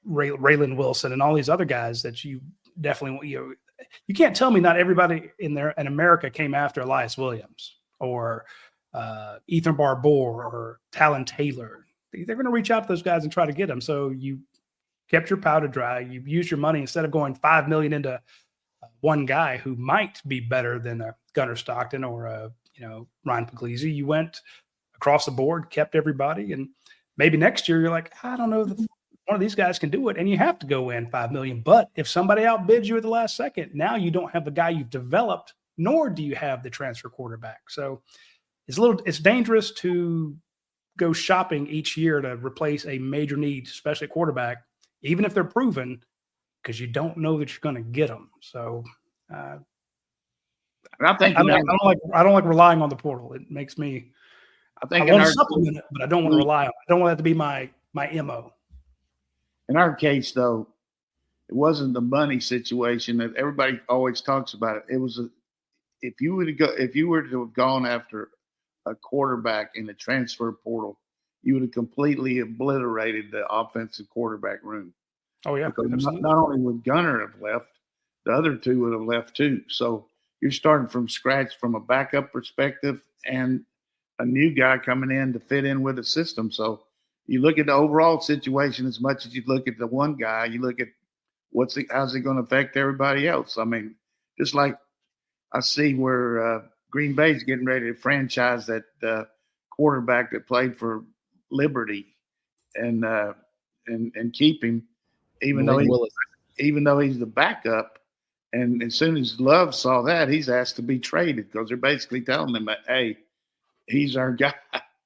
Raylan Wilson and all these other guys that you definitely, you can't tell me not everybody in America came after Elias Williams or Ethan Barbour or Talon Taylor. They're going to reach out to those guys and try to get them. So you kept your powder dry. You used your money instead of going $5 million into one guy who might be better than a Gunnar Stockton or a Ryan Puglisi. You went across the board, kept everybody, and maybe next year you're like, I don't know, one of these guys can do it, and you have to go in $5 million. But if somebody outbids you at the last second, now you don't have the guy you've developed, nor do you have the transfer quarterback. So it's dangerous to go shopping each year to replace a major need, especially a quarterback, even if they're proven, because you don't know that you're going to get them. So and I think I don't like relying on the portal. It makes me. I want to supplement it, but I don't want to rely on it. I don't want that to be my MO. In our case, though, it wasn't the money situation that everybody always talks about. It was if you were to have gone after a quarterback in the transfer portal, you would have completely obliterated the offensive quarterback room. Oh yeah, because not only would Gunnar have left, the other two would have left too. So you're starting from scratch from a backup perspective and a new guy coming in to fit in with the system. So you look at the overall situation as much as you look at the one guy. You look at how's it going to affect everybody else. I mean, just like I see where Green Bay's getting ready to franchise that quarterback that played for Liberty and keep him, even though he's the backup. And as soon as Love saw that, he's asked to be traded because they're basically telling him, hey, he's our guy.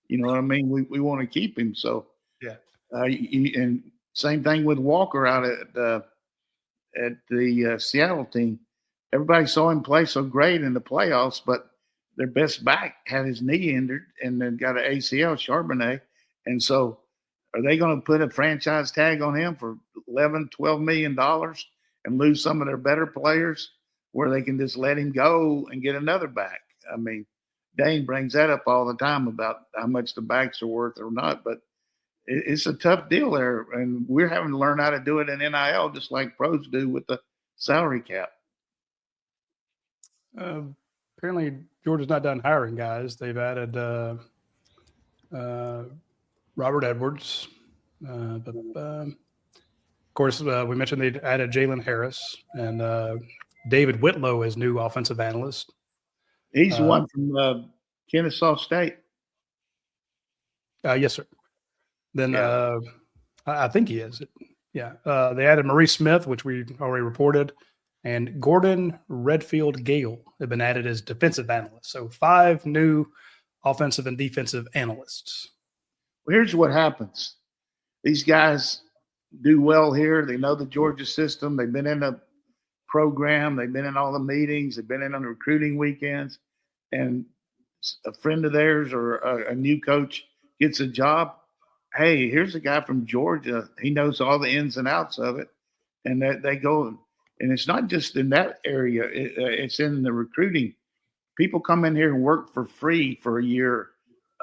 You know what I mean? We want to keep him. So yeah. And same thing with Walker out at the Seattle team. Everybody saw him play so great in the playoffs, but their best back had his knee injured and then got an ACL, Charbonnet. And so are they going to put a franchise tag on him for $11, $12 million and lose some of their better players where they can just let him go and get another back? I mean, Dayne brings that up all the time about how much the backs are worth or not, but it's a tough deal there. And we're having to learn how to do it in NIL just like pros do with the salary cap. Apparently Georgia's not done hiring guys. They've added Robert Edwards. Of course, we mentioned they added Jalen Harris and David Whitlow as new offensive analyst. He's the one from Kennesaw State. Yes, sir. Then I think he is. Yeah. They added Maurice Smith, which we already reported, and Gordon Redfield Gale have been added as defensive analysts. So 5 new offensive and defensive analysts. Well, here's what happens. These guys do well here. They know the Georgia system. They've been in the program. They've been in all the meetings. They've been in on the recruiting weekends. And a friend of theirs or a new coach gets a job. Hey, here's a guy from Georgia. He knows all the ins and outs of it. And that they go, and it's not just in that area. It's in the recruiting. People come in here and work for free for a year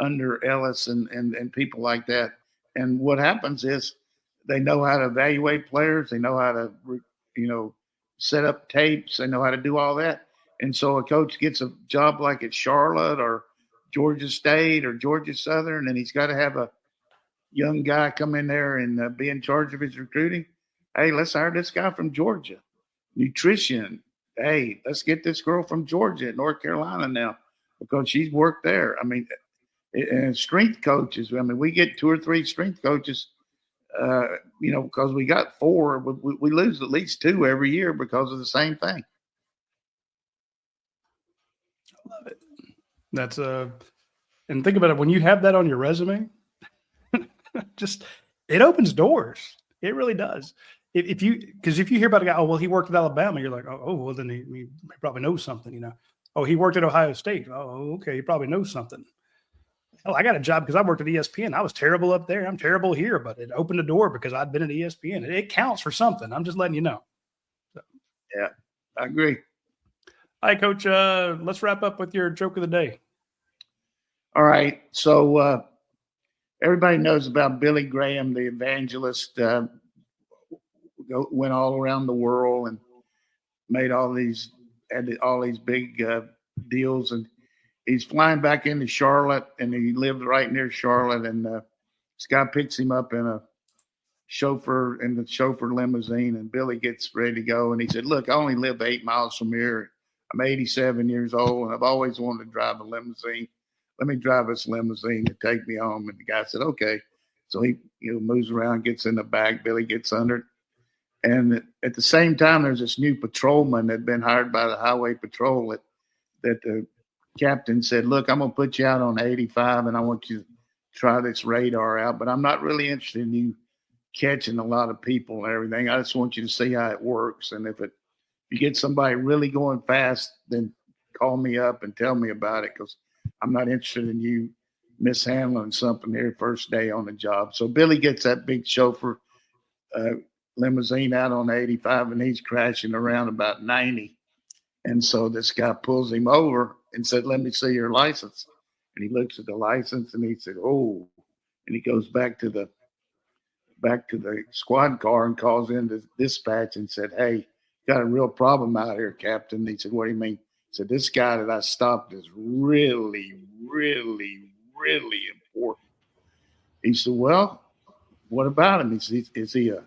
under Ellis and people like that. And what happens is they know how to evaluate players. They know how to, set up tapes. They know how to do all that. And so a coach gets a job like at Charlotte or Georgia State or Georgia Southern, and he's got to have a young guy come in there and be in charge of his recruiting. Hey, let's hire this guy from Georgia. Nutrition. Hey, let's get this girl from Georgia, North Carolina now, because she's worked there. I mean, and strength coaches. I mean, we get 2 or 3 strength coaches, because we got 4. We lose at least 2 every year because of the same thing. I love it. That's and think about it. When you have that on your resume, it opens doors. It really does. If you hear about a guy, oh, well, he worked at Alabama, you're like, oh well, then he probably knows something, Oh, he worked at Ohio State. Oh, okay, he probably knows something. Hell, I got a job because I worked at ESPN. I was terrible up there. I'm terrible here, but it opened a door because I'd been at ESPN. It counts for something. I'm just letting you know. So. Yeah, I agree. All right, Coach, let's wrap up with your joke of the day. All right. So everybody knows about Billy Graham, the evangelist, went all around the world. And made all these big deals, and he's flying back into Charlotte, and he lived right near Charlotte, and this guy picks him up in the chauffeur limousine, and Billy gets ready to go, and he said, "Look, I only live 8 miles from here. I'm 87 years old, and I've always wanted to drive a limousine. Let me drive this limousine and take me home." And the guy said, "Okay." So he moves around, gets in the back. Billy gets under it. And at the same time, there's this new patrolman that had been hired by the highway patrol that the captain said, "Look, I'm going to put you out on 85, and I want you to try this radar out, but I'm not really interested in you catching a lot of people and everything. I just want you to see how it works. And if you get somebody really going fast, then call me up and tell me about it, because I'm not interested in you mishandling something here first day on the job." So Billy gets that big chauffeur limousine out on 85, and he's crashing around about 90. And so this guy pulls him over and said, "Let me see your license." And he looks at the license, and he said, "Oh," and he goes back to the squad car and calls in the dispatch and said, "Hey, got a real problem out here, Captain." He said, "What do you mean?" He said, "This guy that I stopped is really, really, really important." He said, "Well, what about him?" He said, "Is he a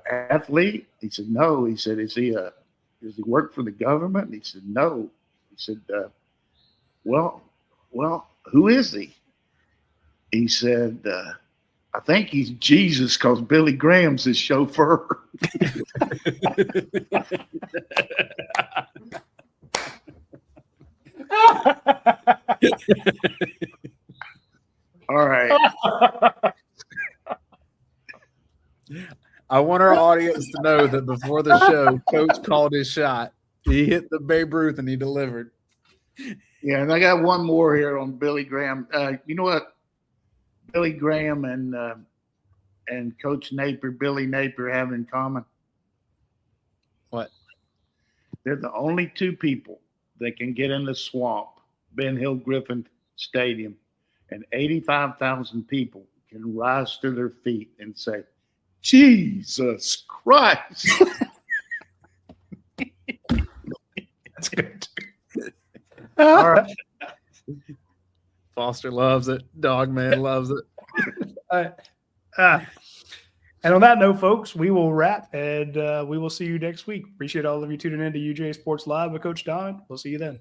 athlete?" He said, "No." He said, does he work for the government?" And he said, "No." He said, well, who is he?" He said, "I think he's Jesus, because Billy Graham's his chauffeur." All right. I want our audience to know that before the show, Coach called his shot. He hit the Babe Ruth and he delivered. Yeah, and I got one more here on Billy Graham. You know what Billy Graham and Coach Napier, Billy Napier, have in common? What? They're the only two people that can get in the swamp, Ben Hill Griffin Stadium, and 85,000 people can rise to their feet and say, "Jesus Christ." That's good. All right. Foster loves it. Dogman loves it. And on that note, folks, we will wrap, and we will see you next week. Appreciate all of you tuning in to UGA Sports Live with Coach Donnan. We'll see you then.